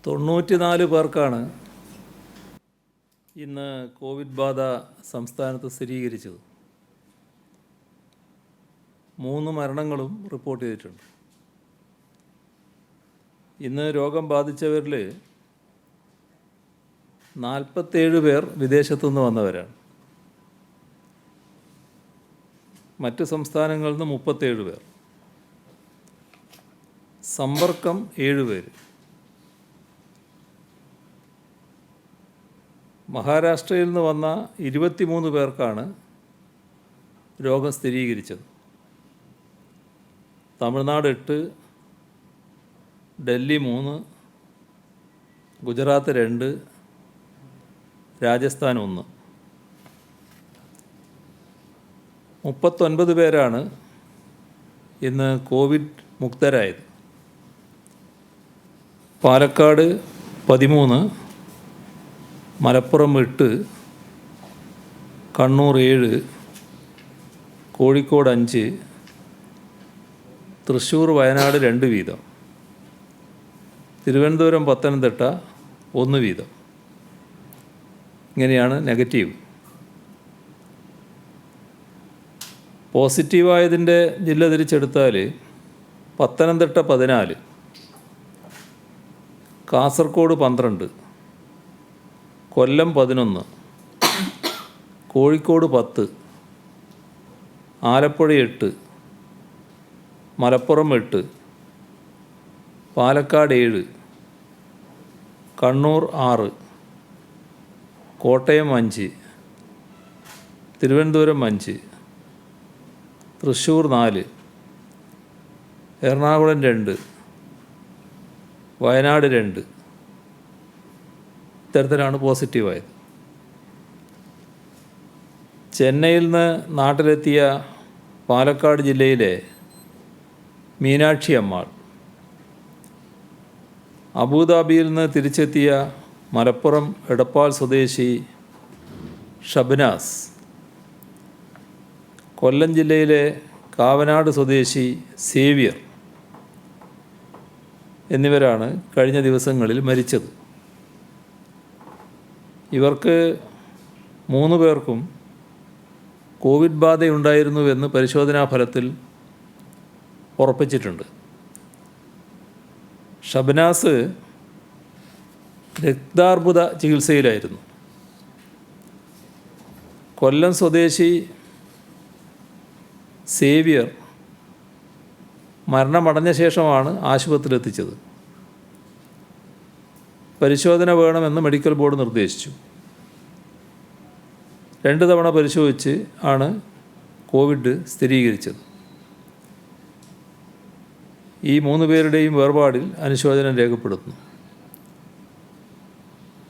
94 പേർക്കാണ് ഇന്ന് കോവിഡ് ബാധ സംസ്ഥാനത്ത് സ്ഥിരീകരിച്ചത്. 3 മരണങ്ങളും റിപ്പോർട്ട് ചെയ്തിട്ടുണ്ട്. ഇന്ന് രോഗം ബാധിച്ചവരിൽ 47 പേർ വിദേശത്തുനിന്ന് വന്നവരാണ്. മറ്റ് സംസ്ഥാനങ്ങളിൽ നിന്ന് 37 പേർ. സമ്പർക്കം 7 പേര്. മഹാരാഷ്ട്രയിൽ നിന്ന് വന്ന 23 പേർക്കാണ് രോഗം സ്ഥിരീകരിച്ചത്. തമിഴ്നാട് 8, ഡൽഹി 3, ഗുജറാത്ത് 2, രാജസ്ഥാൻ 1. 39 പേരാണ് ഇന്ന് കോവിഡ് മുക്തരായത്. പാലക്കാട് 13, മലപ്പുറം 8, കണ്ണൂർ 7, കോഴിക്കോട് 5, തൃശ്ശൂർ വയനാട് 2 വീതം, തിരുവനന്തപുരം പത്തനംതിട്ട 1 വീതം. ഇങ്ങനെയാണ് നെഗറ്റീവ്. പോസിറ്റീവായതിൻ്റെ ജില്ല തിരിച്ചെടുത്താൽ പത്തനംതിട്ട 14, കാസർഗോഡ് 12, കൊല്ലം 11, കോഴിക്കോട് 10, ആലപ്പുഴ 8, മലപ്പുറം 8, പാലക്കാട് 7, കണ്ണൂർ 6, കോട്ടയം 5, തിരുവനന്തപുരം 5, തൃശ്ശൂർ 4, എറണാകുളം 2, വയനാട് 2. ഇത്തരത്തിലാണ് പോസിറ്റീവായത്. ചെന്നൈയിൽ നിന്ന് നാട്ടിലെത്തിയ പാലക്കാട് ജില്ലയിലെ മീനാക്ഷി അമ്മാൾ, അബുദാബിയിൽ നിന്ന് തിരിച്ചെത്തിയ മലപ്പുറം എടപ്പാൾ സ്വദേശി ഷബ്നാസ്, കൊല്ലം ജില്ലയിലെ കാവനാട് സ്വദേശി സേവ്യർ എന്നിവരാണ് കഴിഞ്ഞ ദിവസങ്ങളിൽ മരിച്ചത്. ഇവർക്ക് 3 പേർക്കും കോവിഡ് ബാധയുണ്ടായിരുന്നുവെന്ന് പരിശോധനാ ഫലത്തിൽ ഉറപ്പിച്ചിട്ടുണ്ട്. ഷബ്നാസ് രക്താർബുദ ചികിത്സയിലായിരുന്നു. കൊല്ലം സ്വദേശി സേവ്യർ മരണമടഞ്ഞ ശേഷമാണ് ആശുപത്രിയിലെത്തിച്ചത്. പരിശോധന വേണമെന്ന് മെഡിക്കൽ ബോർഡ് നിർദ്ദേശിച്ചു. 2 തവണ പരിശോധിച്ച് ആണ് കോവിഡ് സ്ഥിരീകരിച്ചത്. ഈ 3 പേരുടെയും വേർപാടിൽ അനുശോചനം രേഖപ്പെടുത്തുന്നു.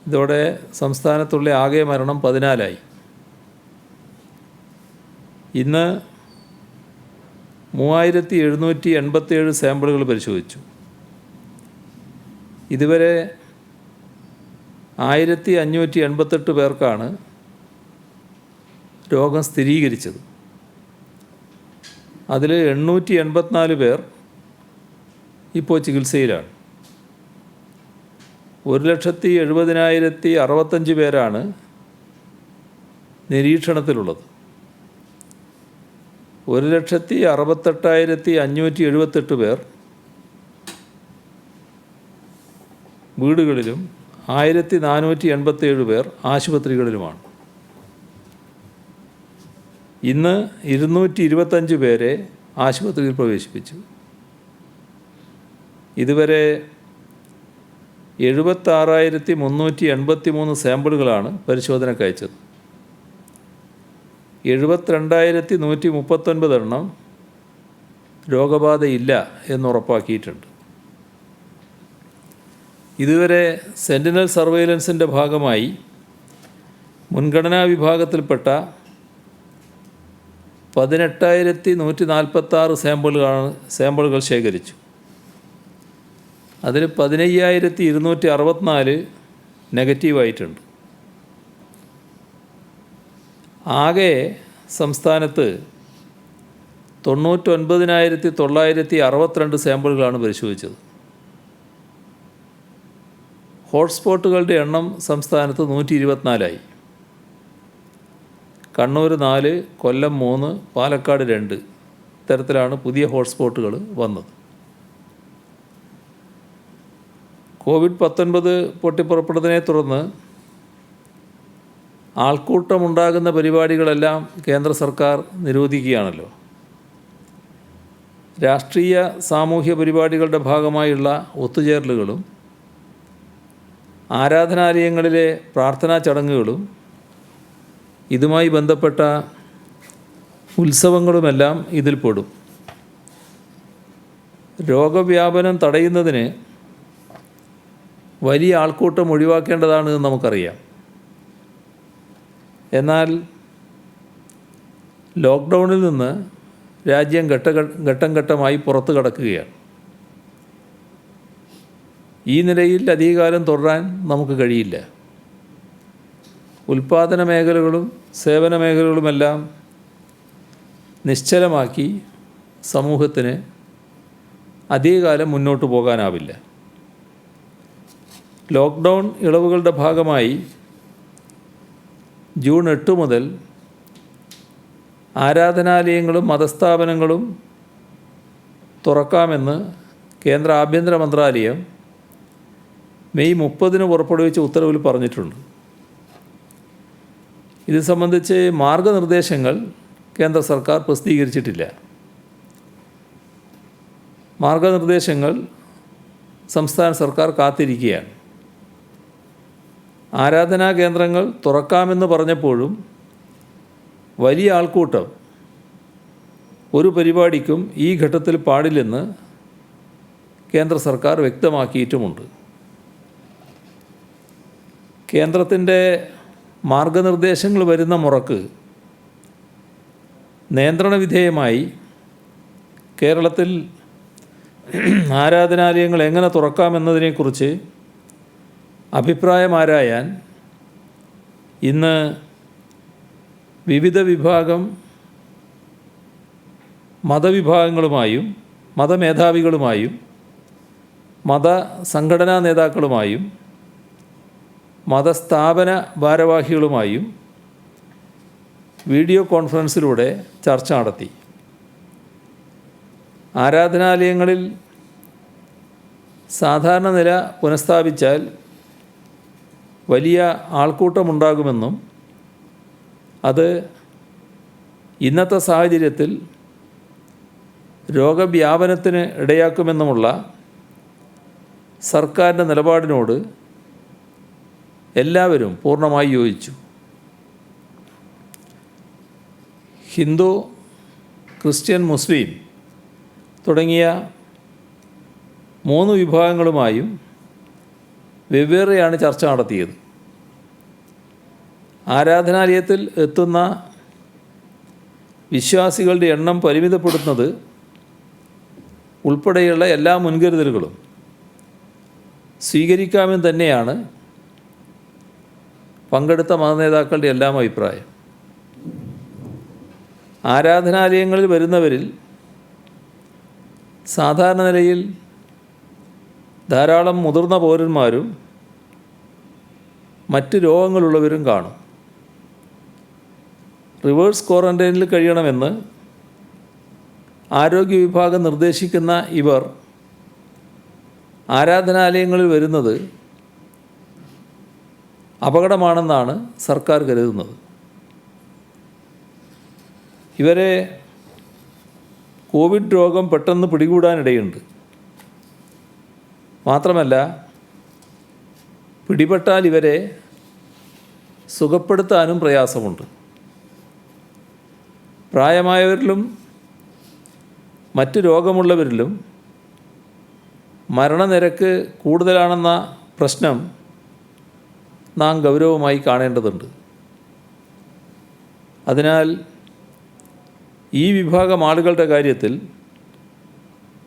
ഇതോടെ സംസ്ഥാനത്തുള്ള ആകെ മരണം 14ആയി. ഇന്ന് 3787 സാമ്പിളുകൾ പരിശോധിച്ചു. ഇതുവരെ 1588 പേർക്കാണ് രോഗം സ്ഥിരീകരിച്ചത്. അതിൽ 884 പേർ ഇപ്പോൾ ചികിത്സയിലാണ്. 1,70,70,065 പേരാണ് നിരീക്ഷണത്തിലുള്ളത്. 1,68,578 പേർ വീടുകളിലും 1487 പേർ ആശുപത്രികളിലുമാണ്. ഇന്ന് 225 പേരെ ആശുപത്രിയിൽ പ്രവേശിപ്പിച്ചു. ഇതുവരെ 76,383 സാമ്പിളുകളാണ് പരിശോധനയ്ക്ക് അയച്ചത്. 72,139 എണ്ണം രോഗബാധയില്ല എന്നുറപ്പാക്കിയിട്ടുണ്ട്. ഇതുവരെ സെൻറ്റിനൽ സർവൈലൻസിൻ്റെ ഭാഗമായി മുൻഗണനാ വിഭാഗത്തിൽപ്പെട്ട 18,146 സാമ്പിളുകൾ ശേഖരിച്ചു. അതിൽ 15,264 നെഗറ്റീവായിട്ടുണ്ട്. ആകെ സംസ്ഥാനത്ത് 99,962 സാമ്പിളുകളാണ് പരിശോധിച്ചത്. ഹോട്ട്സ്പോട്ടുകളുടെ എണ്ണം സംസ്ഥാനത്ത് 124ആയി. കണ്ണൂർ 4, കൊല്ലം 3, പാലക്കാട് 2 ഇത്തരത്തിലാണ് പുതിയ ഹോട്ട്സ്പോട്ടുകൾ വന്നത്. COVID-19 പൊട്ടിപ്പുറപ്പെടുന്നതിനെ തുടർന്ന് ആൾക്കൂട്ടമുണ്ടാകുന്ന പരിപാടികളെല്ലാം കേന്ദ്ര സർക്കാർ നിരോധിക്കുകയാണല്ലോ. രാഷ്ട്രീയ സാമൂഹ്യ പരിപാടികളുടെ ഭാഗമായുള്ള ഒത്തുചേരലുകളും ആരാധനാലയങ്ങളിലെ പ്രാർത്ഥനാ ചടങ്ങുകളും ഇതുമായി ബന്ധപ്പെട്ട ഉത്സവങ്ങളുമെല്ലാം ഇതിൽപ്പെടും. രോഗവ്യാപനം തടയുന്നതിന് വലിയ ആൾക്കൂട്ടം ഒഴിവാക്കേണ്ടതാണ് നമുക്കറിയാം. എന്നാൽ ലോക്ക്ഡൗണിൽ നിന്ന് രാജ്യം ഘട്ടം ഘട്ടമായി പുറത്തു കടക്കുകയാണ്. ഈ നിലയിൽ അധികകാലം തുടരാൻ നമുക്ക് കഴിയില്ല. ഉൽപ്പാദന മേഖലകളും സേവന മേഖലകളുമെല്ലാം നിശ്ചലമാക്കി സമൂഹത്തിന് അധികകാലം മുന്നോട്ട് പോകാനാവില്ല. ലോക്ക്ഡൗൺ ഇളവുകളുടെ ഭാഗമായി ജൂൺ 8 മുതൽ ആരാധനാലയങ്ങളും മതസ്ഥാപനങ്ങളും തുറക്കാമെന്ന് കേന്ദ്ര ആഭ്യന്തര മന്ത്രാലയം മെയ് 30 പുറപ്പെടുവിച്ച ഉത്തരവിൽ പറഞ്ഞിട്ടുണ്ട്. ഇത് സംബന്ധിച്ച് മാർഗനിർദ്ദേശങ്ങൾ കേന്ദ്ര സർക്കാർ പ്രസിദ്ധീകരിച്ചിട്ടില്ല. മാർഗനിർദ്ദേശങ്ങൾ സംസ്ഥാന സർക്കാർ കാത്തിരിക്കുകയാണ്. ആരാധനാ കേന്ദ്രങ്ങൾ തുറക്കാമെന്ന് പറഞ്ഞപ്പോഴും വലിയ ആൾക്കൂട്ടം ഒരു പരിപാടിക്കും ഈ ഘട്ടത്തിൽ പാടില്ലെന്ന് കേന്ദ്ര സർക്കാർ വ്യക്തമാക്കിയിട്ടുമുണ്ട്. കേന്ദ്രത്തിൻ്റെ മാർഗനിർദ്ദേശങ്ങൾ വരുന്ന മുറക്ക് നിയന്ത്രണ വിധേയമായി കേരളത്തിൽ ആരാധനാലയങ്ങൾ എങ്ങനെ തുറക്കാമെന്നതിനെക്കുറിച്ച് അഭിപ്രായമാരായാൻ ഇന്ന് വിവിധ വിഭാഗം മതവിഭാഗങ്ങളുമായും മതമേധാവികളുമായും മതസംഘടനാ നേതാക്കളുമായും മതസ്ഥാപന ഭാരവാഹികളുമായും വീഡിയോ കോൺഫറൻസിലൂടെ ചർച്ച നടത്തി. ആരാധനാലയങ്ങളിൽ സാധാരണ നില പുനഃസ്ഥാപിച്ചാൽ വലിയ ആൾക്കൂട്ടമുണ്ടാകുമെന്നും അത് ഇന്നത്തെ സാഹചര്യത്തിൽ രോഗവ്യാപനത്തിന് ഇടയാക്കുമെന്നുമുള്ള സർക്കാരിൻ്റെ നിലപാടിനോട് എല്ലാവരും പൂർണ്ണമായി യോജിച്ചു. ഹിന്ദു, ക്രിസ്ത്യൻ, മുസ്ലിം തുടങ്ങിയ 3 വിഭാഗങ്ങളുമായും വെവ്വേറെയാണ് ചർച്ച നടത്തിയത്. ആരാധനാലയത്തിൽ എത്തുന്ന വിശ്വാസികളുടെ എണ്ണം പരിമിതപ്പെടുത്തുന്നത് ഉൾപ്പെടെയുള്ള എല്ലാ മുൻകരുതലുകളും സ്വീകരിക്കാമെന്ന് തന്നെയാണ് പങ്കെടുത്ത മതനേതാക്കളുടെ എല്ലാം അഭിപ്രായം. ആരാധനാലയങ്ങളിൽ വരുന്നവരിൽ സാധാരണ നിലയിൽ ധാരാളം മുതിർന്ന പൗരന്മാരും മറ്റ് രോഗങ്ങളുള്ളവരും കാണും. റിവേഴ്സ് ക്വാറൻറ്റൈനിൽ കഴിയണമെന്ന് ആരോഗ്യ വിഭാഗം നിർദ്ദേശിക്കുന്ന ഇവർ ആരാധനാലയങ്ങളിൽ വരുന്നത് അപകടമാണെന്നാണ് സർക്കാർ കരുതുന്നത്. ഇവരെ കോവിഡ് രോഗം പെട്ടെന്ന് പിടികൂടാനിടയുണ്ട്. മാത്രമല്ല, പിടിപെട്ടാൽ ഇവരെ സുഖപ്പെടുത്താനും പ്രയാസമുണ്ട്. പ്രായമായവരിലും മറ്റ് രോഗമുള്ളവരിലും മരണനിരക്ക് കൂടുതലാണെന്ന പ്രശ്നം നാം ഗൗരവമായി കാണേണ്ടതുണ്ട്. അതിനാൽ ഈ വിഭാഗം ആളുകളുടെ കാര്യത്തിൽ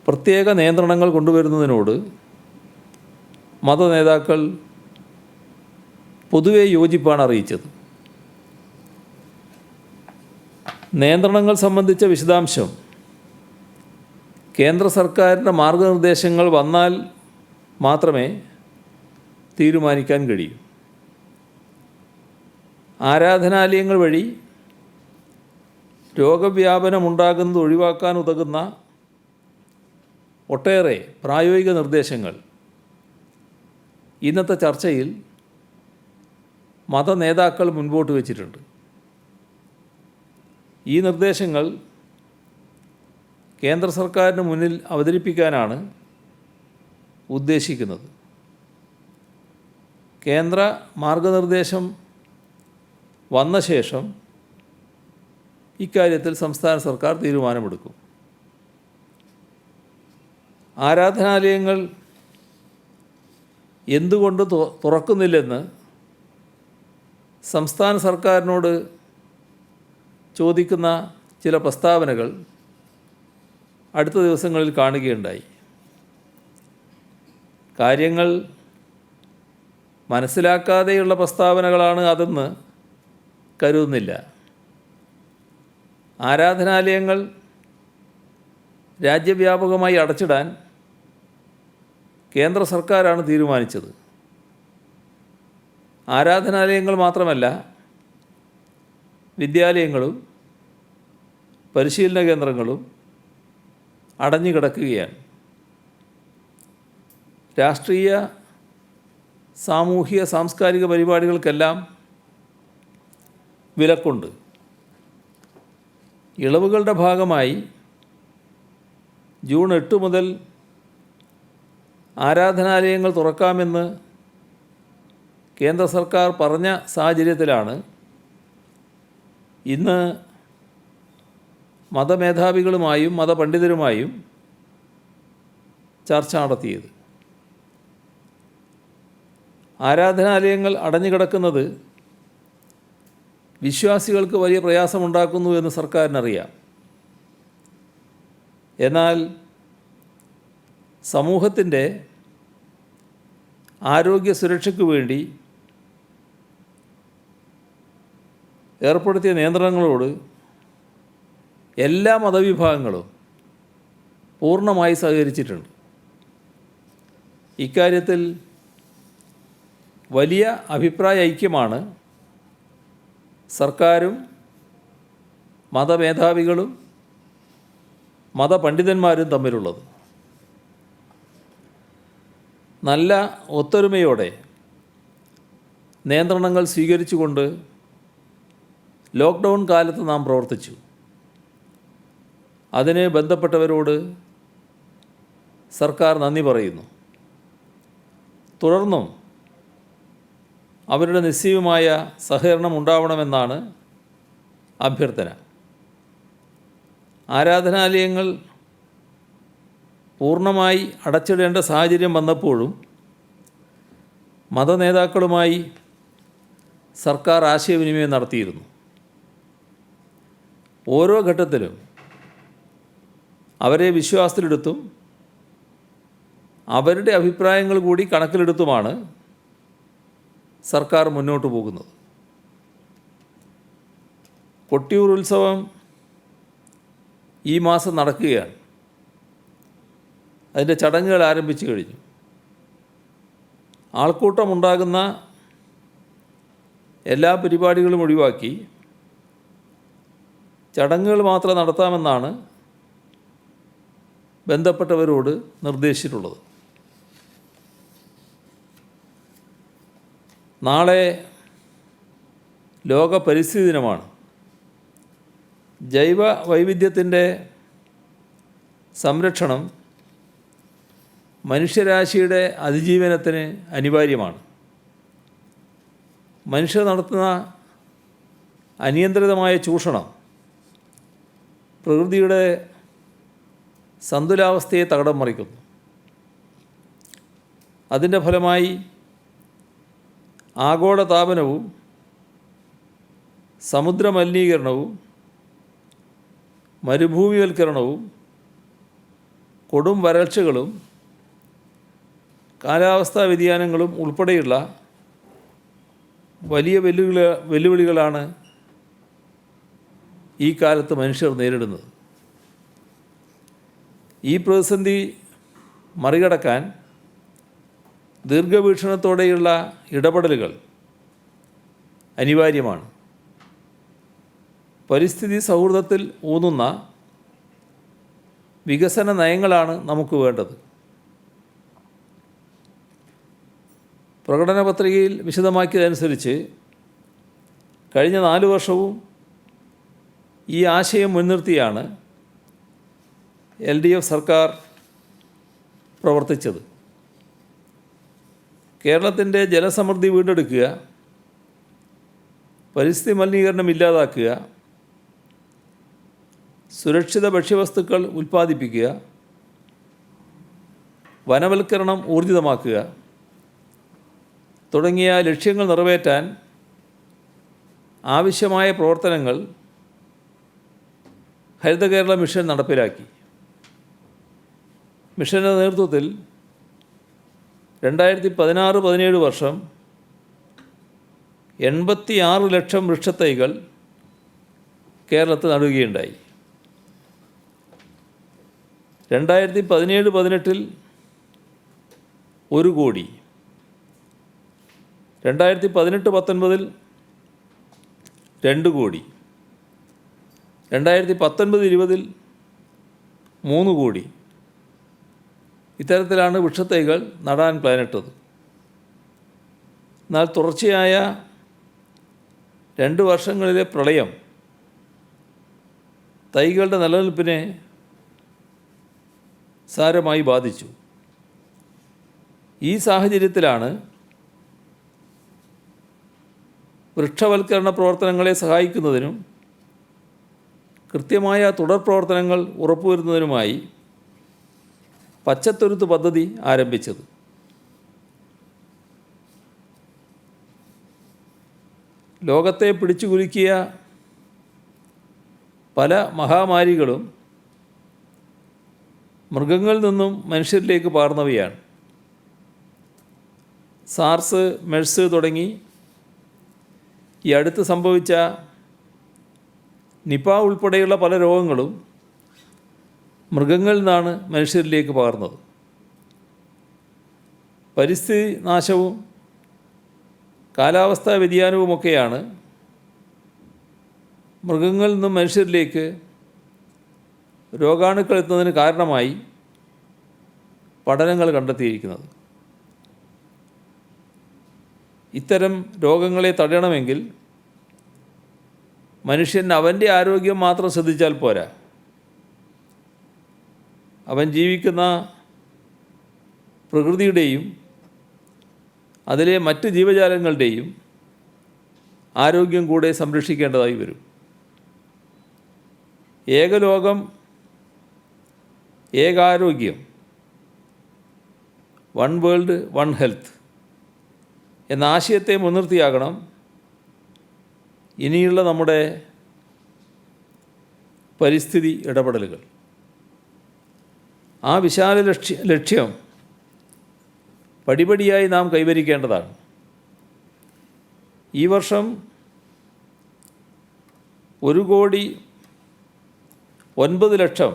പ്രത്യേക നിയന്ത്രണങ്ങൾ കൊണ്ടുവരുന്നതിനോട് മതനേതാക്കൾ പൊതുവെ യോജിപ്പാണ് അറിയിച്ചത്. നിയന്ത്രണങ്ങൾ സംബന്ധിച്ച വിശദാംശം കേന്ദ്ര സർക്കാരിൻ്റെ മാർഗനിർദ്ദേശങ്ങൾ വന്നാൽ മാത്രമേ തീരുമാനിക്കാൻ കഴിയും. ആരാധനാലയങ്ങൾ വഴി രോഗവ്യാപനമുണ്ടാകുന്നത് ഒഴിവാക്കാൻ ഉതകുന്ന ഒട്ടേറെ പ്രായോഗിക നിർദ്ദേശങ്ങൾ ഇന്നത്തെ ചർച്ചയിൽ മതനേതാക്കൾ മുൻപോട്ട് വച്ചിട്ടുണ്ട്. ഈ നിർദ്ദേശങ്ങൾ കേന്ദ്ര സർക്കാരിന് മുന്നിൽ അവതരിപ്പിക്കാനാണ് ഉദ്ദേശിക്കുന്നത്. കേന്ദ്ര മാർഗനിർദ്ദേശം വന്ന ശേഷം ഇക്കാര്യത്തിൽ സംസ്ഥാന സർക്കാർ തീരുമാനമെടുക്കും. ആരാധനാലയങ്ങൾ എന്തുകൊണ്ട് തുറക്കുന്നില്ലെന്ന് സംസ്ഥാന സർക്കാരിനോട് ചോദിക്കുന്ന ചില പ്രസ്താവനകൾ അടുത്ത ദിവസങ്ങളിൽ കാണുകയുണ്ടായി. കാര്യങ്ങൾ മനസ്സിലാക്കാതെയുള്ള പ്രസ്താവനകളാണ് അതെന്ന് കരുതുന്നില്ല. ആരാധനാലയങ്ങൾ രാജ്യവ്യാപകമായി അടച്ചിടാൻ കേന്ദ്ര സർക്കാരാണ് തീരുമാനിച്ചത്. ആരാധനാലയങ്ങൾ മാത്രമല്ല, വിദ്യാലയങ്ങളും പരിശീലന കേന്ദ്രങ്ങളും അടഞ്ഞു കിടക്കുകയാണ്. രാഷ്ട്രീയ, സാമൂഹിക, സാംസ്കാരിക പരിപാടികൾക്കെല്ലാം വിലക്കുണ്ട്. ഇളവുകളുടെ ഭാഗമായി ജൂൺ 8 മുതൽ ആരാധനാലയങ്ങൾ തുറക്കാമെന്ന് കേന്ദ്ര സർക്കാർ പറഞ്ഞ സാഹചര്യത്തിലാണ് ഇന്ന് മതമേധാവികളുമായും മതപണ്ഡിതരുമായും ചർച്ച നടത്തിയത്. ആരാധനാലയങ്ങൾ അടഞ്ഞുകിടക്കുന്നത് വിശ്വാസികൾക്ക് വലിയ പ്രയാസമുണ്ടാക്കുന്നു എന്ന് സർക്കാരിനറിയാം. എന്നാൽ സമൂഹത്തിൻ്റെ ആരോഗ്യ സുരക്ഷയ്ക്ക് വേണ്ടി ഏർപ്പെടുത്തിയ നിയന്ത്രണങ്ങളോട് എല്ലാ മതവിഭാഗങ്ങളും പൂർണ്ണമായി സഹകരിച്ചിട്ടുണ്ട്. ഇക്കാര്യത്തിൽ വലിയ അഭിപ്രായ ഐക്യമാണ് സർക്കാരും മതമേധാവികളും മതപണ്ഡിതന്മാരും തമ്മിലുള്ളത്. നല്ല ഒത്തൊരുമയോടെ നിയന്ത്രണങ്ങൾ സ്വീകരിച്ചുകൊണ്ട് ലോക്ക്ഡൗൺ കാലത്ത് നാം പ്രവർത്തിച്ചു. അതിന് ബന്ധപ്പെട്ടവരോട് സർക്കാർ നന്ദി പറയുന്നു. തുടർന്നും അവരുടെ നിശ്ചയമായ സഹകരണം ഉണ്ടാവണമെന്നാണ് അഭ്യർത്ഥന. ആരാധനാലയങ്ങൾ പൂർണ്ണമായി അടച്ചിടേണ്ട സാഹചര്യം വന്നപ്പോഴും മതനേതാക്കളുമായി സർക്കാർ ആശയവിനിമയം നടത്തിയിരുന്നു. ഓരോ ഘട്ടത്തിലും അവരെ വിശ്വാസത്തിലെടുത്തും അവരുടെ അഭിപ്രായങ്ങൾ കൂടി കണക്കിലെടുത്തുമാണ് സർക്കാർ മുന്നോട്ട് പോകുന്നത്. കൊട്ടിയൂർ ഉത്സവം ഈ മാസം നടക്കുകയാണ്. അതിൻ്റെ ചടങ്ങുകൾ ആരംഭിച്ചു കഴിഞ്ഞു. ആൾക്കൂട്ടമുണ്ടാകുന്ന എല്ലാ പരിപാടികളും ഒഴിവാക്കി ചടങ്ങുകൾ മാത്രം നടത്താമെന്നാണ് ബന്ധപ്പെട്ടവരോട് നിർദ്ദേശിച്ചിട്ടുള്ളത്. നാളെ ലോക പരിസ്ഥിതി ദിനമാണ്. ജൈവ വൈവിധ്യത്തിൻ്റെ സംരക്ഷണം മനുഷ്യരാശിയുടെ അതിജീവനത്തിന് അനിവാര്യമാണ്. മനുഷ്യർ നടത്തുന്ന അനിയന്ത്രിതമായ ചൂഷണം പ്രകൃതിയുടെ സന്തുലാവസ്ഥയെ തകിടം മറിക്കുന്നു. അതിൻ്റെ ഫലമായി ആഗോളതാപനവും സമുദ്രമലിനീകരണവും മരുഭൂമിവൽക്കരണവും കൊടും വരൾച്ചകളും കാലാവസ്ഥാ വ്യതിയാനങ്ങളും ഉൾപ്പെടെയുള്ള വലിയ വെല്ലുവിളികളാണ് ഈ കാലത്ത് മനുഷ്യർ നേരിടുന്നത്. ഈ പ്രതിസന്ധി മറികടക്കാൻ ദീർഘവീക്ഷണത്തോടെയുള്ള ഇടപെടലുകൾ അനിവാര്യമാണ്. പരിസ്ഥിതി സൗഹൃദത്തിൽ ഊന്നുന്ന വികസന നയങ്ങളാണ് നമുക്ക് വേണ്ടത്. പ്രകടന പത്രികയിൽ വിശദമാക്കിയതനുസരിച്ച് കഴിഞ്ഞ 4 വർഷവും ഈ ആശയം മുൻനിർത്തിയാണ് LDF സർക്കാർ പ്രവർത്തിച്ചത്. കേരളത്തിൻ്റെ ജലസമൃദ്ധി വീണ്ടെടുക്കുക, പരിസ്ഥിതി മലിനീകരണം ഇല്ലാതാക്കുക, സുരക്ഷിത ഭക്ഷ്യവസ്തുക്കൾ ഉൽപ്പാദിപ്പിക്കുക, വനവൽക്കരണം ഊർജിതമാക്കുക തുടങ്ങിയ ലക്ഷ്യങ്ങൾ നിറവേറ്റാൻ ആവശ്യമായ പ്രവർത്തനങ്ങൾ ഹരിത കേരള മിഷൻ നടപ്പിലാക്കി. മിഷൻ്റെ നേതൃത്വത്തിൽ 2016-17 വർഷം 86 ലക്ഷം വൃക്ഷത്തൈകൾ കേരളത്തിൽ നടുകയുണ്ടായി. 2017-18 1 കോടി, 2018-19 2 കോടി, 2019-20 3 കോടി. ഇത്തരത്തിലാണ് വൃക്ഷത്തൈകൾ നടാൻ പ്ലാനിട്ടത്. എന്നാൽ തുടർച്ചയായ 2 വർഷങ്ങളിലെ പ്രളയം തൈകളുടെ നിലനിൽപ്പിനെ സാരമായി ബാധിച്ചു. ഈ സാഹചര്യത്തിലാണ് വൃക്ഷവൽക്കരണ പ്രവർത്തനങ്ങളെ സഹായിക്കുന്നതിനും കൃത്യമായ തുടർ പ്രവർത്തനങ്ങൾ ഉറപ്പുവരുത്തുന്നതിനുമായി പച്ചത്തുരുത്ത് പദ്ധതി ആരംഭിച്ചത്. ലോകത്തെ പിടിച്ചുകുലുക്കിയ പല മഹാമാരികളും മൃഗങ്ങളിൽ നിന്നും മനുഷ്യരിലേക്ക് പകർന്നവയാണ്. സാർസ്, മെഴ്സ് തുടങ്ങി ഈ അടുത്ത് സംഭവിച്ച നിപ ഉൾപ്പെടെയുള്ള പല രോഗങ്ങളും മൃഗങ്ങളിൽ നിന്നാണ് മനുഷ്യരിലേക്ക് പകർന്നത്. പരിസ്ഥിതി നാശവും കാലാവസ്ഥാ വ്യതിയാനവുമൊക്കെയാണ് മൃഗങ്ങളിൽ നിന്നും മനുഷ്യരിലേക്ക് രോഗാണുക്കൾ എത്തുന്നതിന് കാരണമായി പഠനങ്ങൾ കണ്ടെത്തിയിരിക്കുന്നത്. ഇത്തരം രോഗങ്ങളെ തടയണമെങ്കിൽ മനുഷ്യൻ അവൻ്റെ ആരോഗ്യം മാത്രം ശ്രദ്ധിച്ചാൽ പോരാ. അവൻ ജീവിക്കുന്ന പ്രകൃതിയുടെയും അതിലെ മറ്റ് ജീവജാലങ്ങളുടെയും ആരോഗ്യം കൂടെ സംരക്ഷിക്കേണ്ടതായി വരും. ഏകലോകം ഏകാരോഗ്യം, വൺ വേൾഡ് വൺ ഹെൽത്ത് എന്ന ആശയത്തെ മുൻനിർത്തിയാകണം ഇനിയുള്ള നമ്മുടെ പരിസ്ഥിതി ഇടപെടലുകൾ. ആ വിശാല ലക്ഷ്യം പടിപടിയായി നാം കൈവരിക്കേണ്ടതാണ്. ഈ വർഷം 1,09,00,000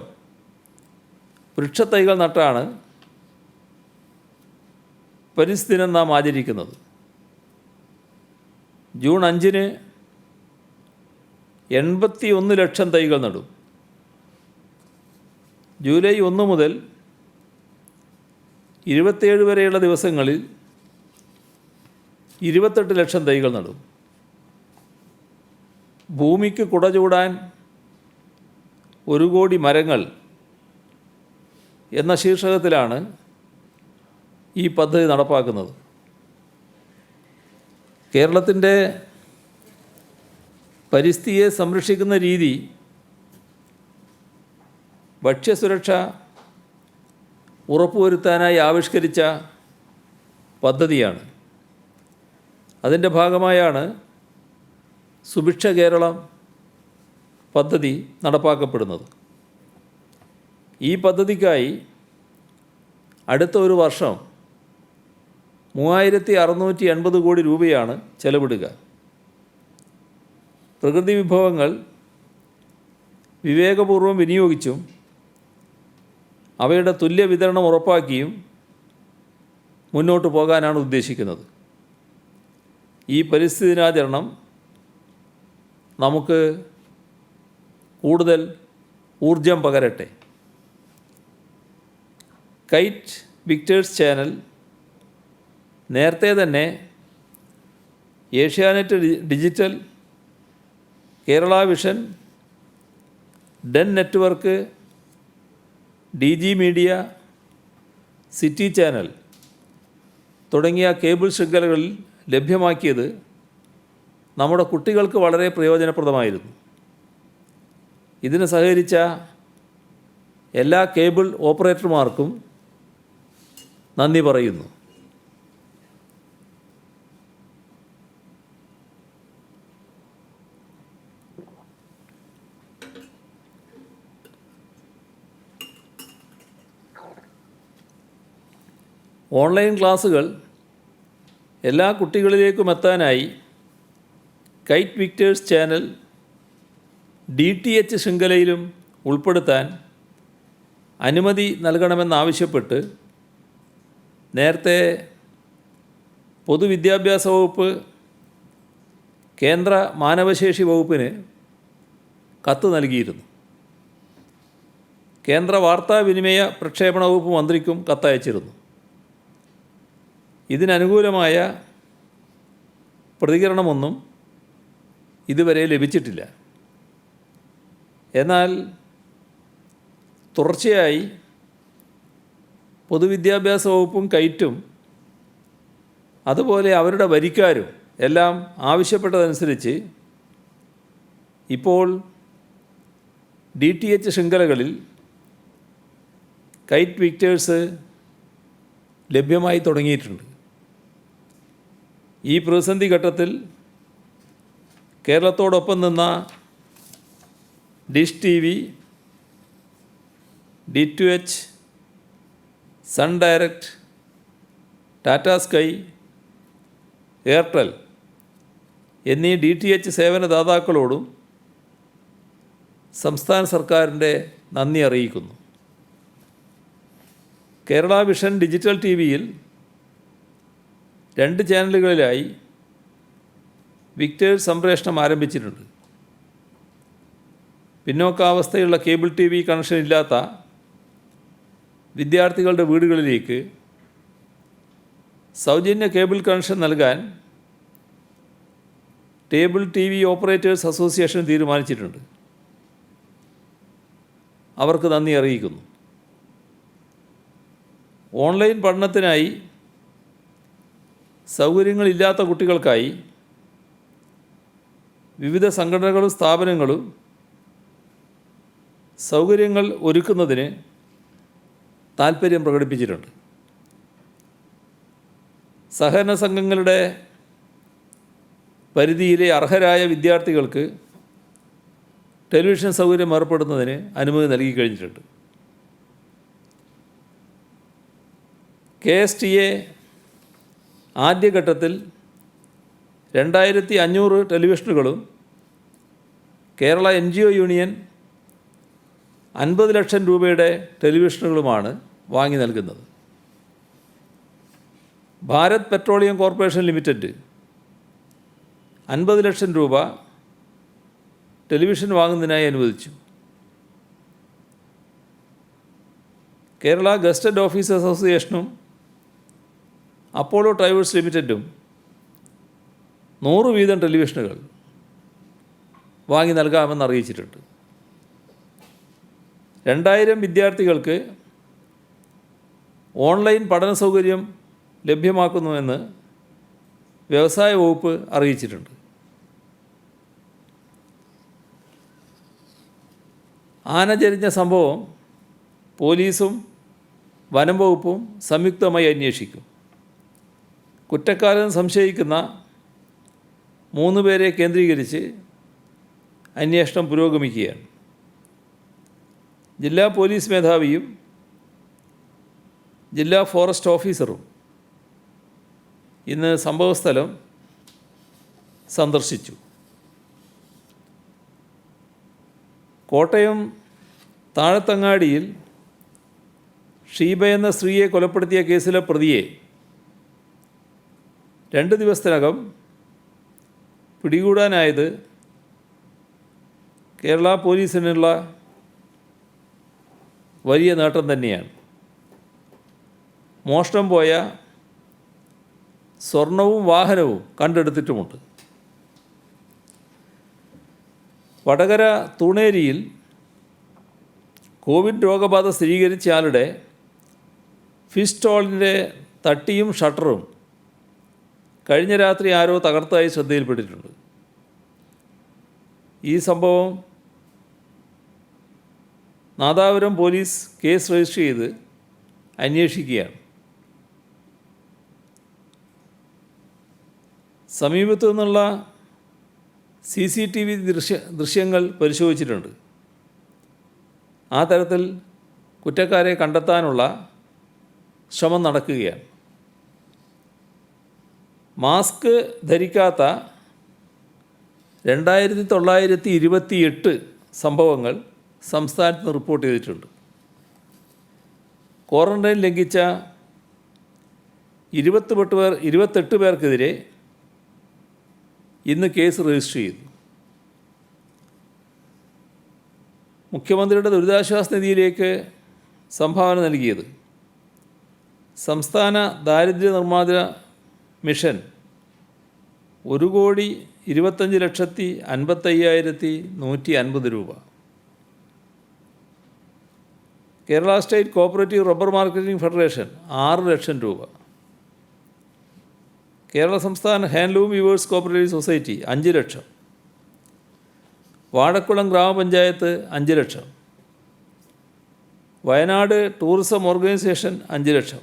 വൃക്ഷത്തൈകൾ നട്ടാണ് പരിസ്ഥിതി ദിനം നാം ആചരിക്കുന്നത്. ജൂൺ 5-ന് 81 ലക്ഷം തൈകൾ നടും. ജൂലൈ 1 മുതൽ 27 വരെയുള്ള ദിവസങ്ങളിൽ 28 ലക്ഷം തൈകൾ നടും. ഭൂമിക്ക് കുട ചൂടാൻ 1 കോടി മരങ്ങൾ എന്ന ശീർഷകത്തിലാണ് ഈ പദ്ധതി നടപ്പാക്കുന്നത്. കേരളത്തിൻ്റെ പരിസ്ഥിതിയെ സംരക്ഷിക്കുന്ന രീതി ഭക്ഷ്യസുരക്ഷ ഉറപ്പുവരുത്താനായി ആവിഷ്കരിച്ച പദ്ധതിയാണ്. അതിൻ്റെ ഭാഗമായാണ് സുഭിക്ഷ കേരളം പദ്ധതി നടപ്പാക്കപ്പെടുന്നത്. ഈ പദ്ധതിക്കായി അടുത്ത ഒരു വർഷം 3,680 കോടി രൂപയാണ് ചെലവിടുക. പ്രകൃതി വിഭവങ്ങൾ വിവേകപൂർവ്വം വിനിയോഗിച്ചും അവയുടെ തുല്യ വിതരണം ഉറപ്പാക്കിയും മുന്നോട്ട് പോകാനാണ് ഉദ്ദേശിക്കുന്നത്. ഈ പരിസ്ഥിതി ദിനാചരണം നമുക്ക് കൂടുതൽ ഊർജം പകരട്ടെ. കൈറ്റ് വിക്ടേഴ്സ് ചാനൽ നേരത്തെ തന്നെ Asianet digital, Kerala vision, Den network, DG media, city channel തുടങ്ങിയ കേബിൾ ശൃംഖലകളിൽ ലഭ്യമാക്കിയത് നമ്മുടെ കുട്ടികൾക്ക് വളരെ പ്രയോജനപ്രദമായിരുന്നു. ഇതിന് സഹകരിച്ച എല്ലാ കേബിൾ ഓപ്പറേറ്റർമാർക്കും നന്ദി പറയുന്നു. ഓൺലൈൻ ക്ലാസ്സുകൾ എല്ലാ കുട്ടികളിലേക്കും എത്താനായി കൈറ്റ് വിക്ടേഴ്സ് ചാനൽ DTH ശൃംഖലയിലും ഉൾപ്പെടുത്താൻ അനുമതി നൽകണമെന്നാവശ്യപ്പെട്ട് നേരത്തെ പൊതുവിദ്യാഭ്യാസ വകുപ്പ് കേന്ദ്ര മാനവശേഷി വകുപ്പിന് കത്ത് നൽകിയിരുന്നു. കേന്ദ്ര വാർത്താവിനിമയ പ്രക്ഷേപണ വകുപ്പ് മന്ത്രിക്കും കത്തയച്ചിരുന്നു. ഇതിനനുകൂലമായ പ്രതികരണമൊന്നും ഇതുവരെ ലഭിച്ചിട്ടില്ല. എന്നാൽ തുടർച്ചയായി പൊതുവിദ്യാഭ്യാസ വകുപ്പും കൈറ്റും അതുപോലെ അവരുടെ വരിക്കാരും എല്ലാം ആവശ്യപ്പെട്ടതനുസരിച്ച് ഇപ്പോൾ DTH ശൃംഖലകളിൽ കൈറ്റ് വിക്ടേഴ്സ് ലഭ്യമായി തുടങ്ങിയിട്ടുണ്ട്. ഈ പ്രതിസന്ധി ഘട്ടത്തിൽ കേരളത്തോടൊപ്പം നിന്ന Dish TV, D2H, Sun Direct, Tata Sky, Airtel എന്നീ DTH സേവനദാതാക്കളോടും സംസ്ഥാന സർക്കാരിൻ്റെ നന്ദി അറിയിക്കുന്നു. കേരള വിഷൻ ഡിജിറ്റൽ TVയിൽ 2 ചാനലുകളിലായി വിക്ടേഴ്സ് സംപ്രേഷണം ആരംഭിച്ചിട്ടുണ്ട്. പിന്നോക്കാവസ്ഥയുള്ള കേബിൾ TV കണക്ഷൻ ഇല്ലാത്ത വിദ്യാർത്ഥികളുടെ വീടുകളിലേക്ക് സൗജന്യ കേബിൾ കണക്ഷൻ നൽകാൻ കേബിൾ TV ഓപ്പറേറ്റേഴ്സ് അസോസിയേഷൻ തീരുമാനിച്ചിട്ടുണ്ട്. അവർക്ക് നന്ദി അറിയിക്കുന്നു. ഓൺലൈൻ പഠനത്തിനായി സൗകര്യങ്ങളില്ലാത്ത കുട്ടികൾക്കായി വിവിധ സംഘടനകളും സ്ഥാപനങ്ങളും സൗകര്യങ്ങൾ ഒരുക്കുന്നതിന് താൽപ്പര്യം പ്രകടിപ്പിച്ചിട്ടുണ്ട്. സഹകരണ സംഘങ്ങളുടെ പരിധിയിലെ അർഹരായ വിദ്യാർത്ഥികൾക്ക് ടെലിവിഷൻ സൗകര്യം ഏർപ്പെടുന്നതിന് അനുമതി നൽകി കഴിഞ്ഞിട്ടുണ്ട്. KSTA ആദ്യഘട്ടത്തിൽ 2500 ടെലിവിഷനുകളും കേരള NGO യൂണിയൻ 50 ലക്ഷം രൂപയുടെ ടെലിവിഷനുകളുമാണ് വാങ്ങി നൽകുന്നത്. ഭാരത് പെട്രോളിയം കോർപ്പറേഷൻ ലിമിറ്റഡ് 50 ലക്ഷം രൂപ ടെലിവിഷൻ വാങ്ങുന്നതിനായി അനുവദിച്ചു. കേരള ഗസ്റ്റഡ് ഓഫീസേഴ്സ് അസോസിയേഷനും അപ്പോളോ ടൈവേഴ്സ് ലിമിറ്റഡും 100 വീതം ടെലിവിഷനുകൾ വാങ്ങി നൽകാമെന്ന് അറിയിച്ചിട്ടുണ്ട്. 2000 വിദ്യാർത്ഥികൾക്ക് ഓൺലൈൻ പഠന സൗകര്യം ലഭ്യമാക്കുന്നുവെന്ന് വ്യവസായ വകുപ്പ് അറിയിച്ചിട്ടുണ്ട്. ആന ചരിഞ്ഞ സംഭവം പോലീസും വനം വകുപ്പും സംയുക്തമായി അന്വേഷിക്കും. കുറ്റക്കാരെന്ന് സംശയിക്കുന്ന 3 പേരെ കേന്ദ്രീകരിച്ച് അന്വേഷണം പുരോഗമിക്കുകയാണ്. ജില്ലാ പോലീസ് മേധാവിയും ജില്ലാ ഫോറസ്റ്റ് ഓഫീസറും ഇന്ന് സംഭവസ്ഥലം സന്ദർശിച്ചു. കോട്ടയം താഴത്തങ്ങാടിയിൽ ഷീബ എന്ന സ്ത്രീയെ കൊലപ്പെടുത്തിയ കേസിലെ പ്രതിയെ 2 ദിവസത്തിനകം പിടികൂടാനായത് കേരള പോലീസിനുള്ള വലിയ നേട്ടം തന്നെയാണ്. മോഷണം പോയ സ്വർണവും വാഹനവും കണ്ടെടുത്തിട്ടുമുണ്ട്. വടകര തൂണേരിയിൽ കോവിഡ് രോഗബാധ സ്ഥിരീകരിച്ച ആളുടെ ഫിഷ് സ്റ്റോളിൻ്റെ തട്ടിയും ഷട്ടറും കഴിഞ്ഞ രാത്രി ആരോ തകർത്തതായി ശ്രദ്ധയിൽപ്പെട്ടിട്ടുണ്ട്. ഈ സംഭവം നാദാപുരം പോലീസ് കേസ് രജിസ്റ്റർ ചെയ്ത് അന്വേഷിക്കുകയാണ്. സമീപത്തു നിന്നുള്ള CCTV ദൃശ്യങ്ങൾ പരിശോധിച്ചിട്ടുണ്ട്. ആ തരത്തിൽ കുറ്റക്കാരെ കണ്ടെത്താനുള്ള ശ്രമം നടക്കുകയാണ്. മാസ്ക് ധരിക്കാത്ത 2928 സംഭവങ്ങൾ സംസ്ഥാനത്ത് റിപ്പോർട്ട് ചെയ്തിട്ടുണ്ട്. ക്വാറന്റൈൻ ലംഘിച്ച 28 പേർക്കെതിരെ ഇന്ന് കേസ് രജിസ്റ്റർ ചെയ്തു. മുഖ്യമന്ത്രിയുടെ ദുരിതാശ്വാസ നിധിയിലേക്ക് സംഭാവന നൽകിയത് സംസ്ഥാന ദാരിദ്ര്യ നിർമ്മാർജ്ജന മിഷൻ 1,25,55,150 രൂപ. Kerala state cooperative rubber marketing federation 6 ലക്ഷം രൂപ. കേരള സംസ്ഥാന ഹാൻഡ്ലൂം വീവേഴ്സ് കോഓപ്പറേറ്റീവ് സൊസൈറ്റി 5 ലക്ഷം. വാഴക്കുളം ഗ്രാമപഞ്ചായത്ത് 5 ലക്ഷം. വയനാട് ടൂറിസം ഓർഗനൈസേഷൻ 5 ലക്ഷം.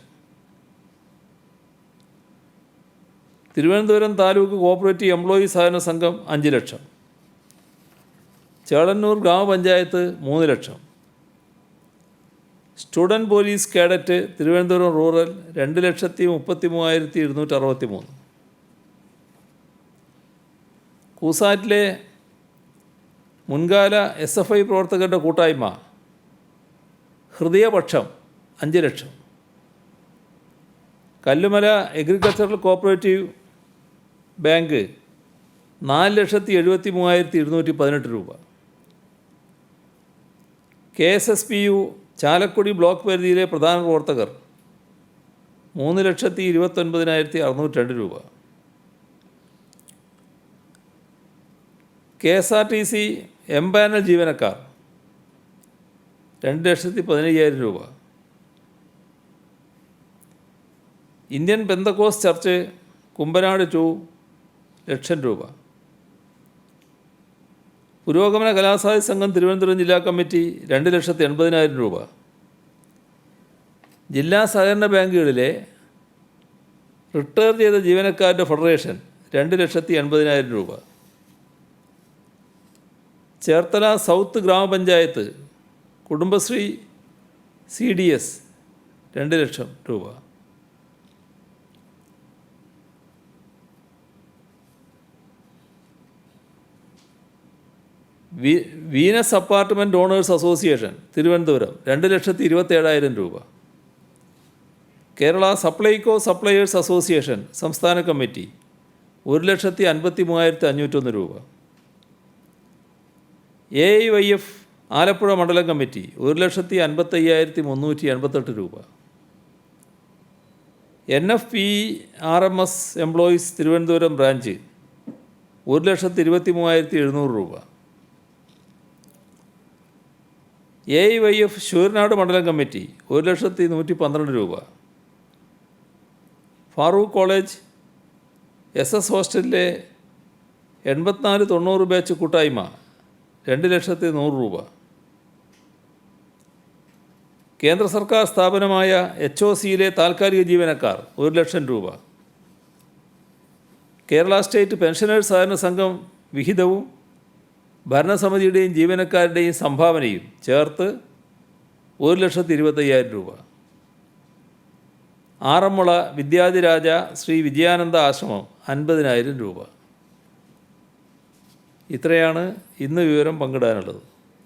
തിരുവനന്തപുരം താലൂക്ക് കോഓപ്പറേറ്റീവ് എംപ്ലോയീസ് സഹകരണ സംഘം 5 ലക്ഷം. ചേളന്നൂർ ഗ്രാമപഞ്ചായത്ത് 3 ലക്ഷം. Student police cadet Thiruvananthapuram rural 2,33,263. കൂസാറ്റിലെ മുൻകാല SFI പ്രവർത്തകരുടെ കൂട്ടായ്മ ഹൃദയപക്ഷം 5 ലക്ഷം. കല്ലുമല അഗ്രികൾച്ചറൽ കോഓപ്പറേറ്റീവ് ബാങ്ക് 4,73,218 രൂപ. KSSPU ചാലക്കുടി ബ്ലോക്ക് പരിധിയിലെ പ്രധാന പ്രവർത്തകർ 3,29,602 രൂപ. KSRTC എംപാനൽ ജീവനക്കാർ 2,15,000 രൂപ. ഇന്ത്യൻ പെന്തക്കോസ് ചർച്ച് കുമ്പനാട് 2 ലക്ഷം രൂപ. പുരോഗമന കലാസാഹിത്യ സംഘം തിരുവനന്തപുരം ജില്ലാ കമ്മിറ്റി 2,80,000 രൂപ. ജില്ലാ സഹകരണ ബാങ്കുകളിലെ റിട്ടയർ ചെയ്ത ജീവനക്കാരുടെ ഫെഡറേഷൻ 2,80,000 രൂപ. ചേർത്തല സൗത്ത് ഗ്രാമപഞ്ചായത്ത് കുടുംബശ്രീ CDS 2 ലക്ഷം രൂപ. Venus apartment owners association Thiruvananthapuram 2,27,000 രൂപ. കേരള സപ്ലൈകോ സപ്ലയേഴ്സ് അസോസിയേഷൻ സംസ്ഥാന കമ്മിറ്റി 1,53,501 രൂപ. AIYF ആലപ്പുഴ മണ്ഡലം കമ്മിറ്റി 1,55,388 രൂപ. NFPRMS എംപ്ലോയീസ് തിരുവനന്തപുരം ബ്രാഞ്ച് 1,23,700 രൂപ. AIYF ശൂരനാട് മണ്ഡലം കമ്മിറ്റി 1,112 രൂപ. ഫാറൂഖ് കോളേജ് SS ഹോസ്റ്റലിലെ 84-90 ബാച്ച് കൂട്ടായ്മ 2,100,000 രൂപ. കേന്ദ്ര സർക്കാർ സ്ഥാപനമായ HOCയിലെ താൽക്കാലിക ജീവനക്കാർ 1 ലക്ഷം രൂപ. കേരള സ്റ്റേറ്റ് പെൻഷനേഴ്സ് സഹകരണ സംഘം വിഹിതവും ഭരണസമിതിയുടെയും ജീവനക്കാരുടെയും സംഭാവനയും ചേർത്ത് 1,25,000 രൂപ. ആറന്മുള വിദ്യാധിരാജ ശ്രീ വിജയാനന്ദ ആശ്രമം 50,000 രൂപ. ഇത്രയാണ് ഇന്ന് വിവരം പങ്കിടാനുള്ളത്.